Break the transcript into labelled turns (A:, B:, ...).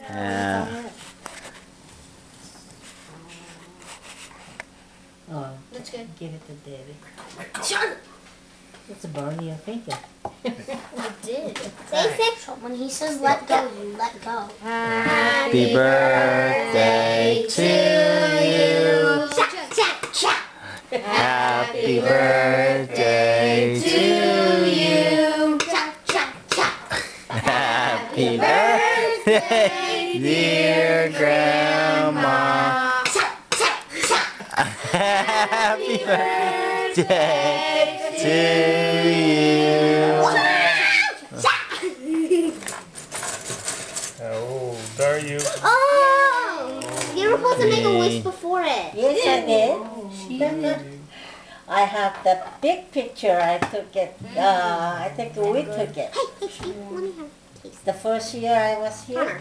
A: Yeah.
B: Oh,
C: That's good.
B: give it to David.
C: Shut
B: It's burning your finger.
C: I did.
D: Say sexual. When he says let go, you let go.
A: Happy birthday to you. Happy birthday to you. Happy birthday, dear Grandma. Happy birthday to you.
E: How old are you?
D: Oh! You're supposed to make a wish before it.
B: Yes, I did. I have the big picture. I took it. I think we took it.
D: Hey, Steve, let me have a taste.
B: The first year I was here.
D: Connor.